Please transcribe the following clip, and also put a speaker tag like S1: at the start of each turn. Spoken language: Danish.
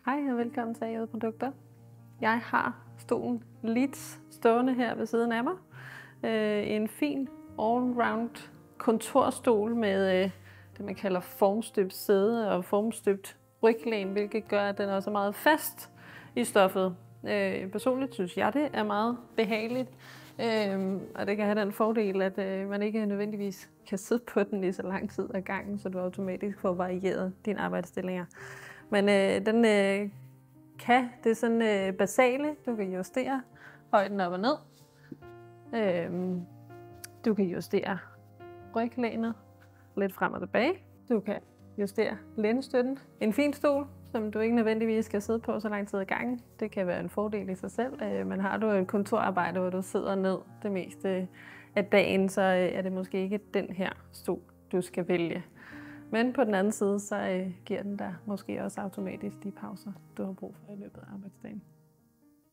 S1: Hej og velkommen til AJ Produkter. Jeg har stolen Leeds stående her ved siden af mig. En fin all-round kontorstol med det man kalder formstøbt sæde og formstøbt ryglæn, hvilket gør, at den også er meget fast i stoffet. Personligt synes jeg, det er meget behageligt, og det kan have den fordel, at man ikke nødvendigvis kan sidde på den i så lang tid ad gangen, så du automatisk får varieret dine arbejdsstillinger. Men den kan det sådan basale. Du kan justere højden op og ned. Du kan justere ryglænet lidt frem og tilbage. Du kan justere lænestøtten. En fin stol, som du ikke nødvendigvis skal sidde på så lang tid ad gangen. Det kan være en fordel i sig selv. Men har du et kontorarbejde, hvor du sidder ned det meste af dagen, så er det måske ikke den her stol, du skal vælge. Men på den anden side, så giver den dig måske også automatisk de pauser, du har brug for i løbet af arbejdsdagen.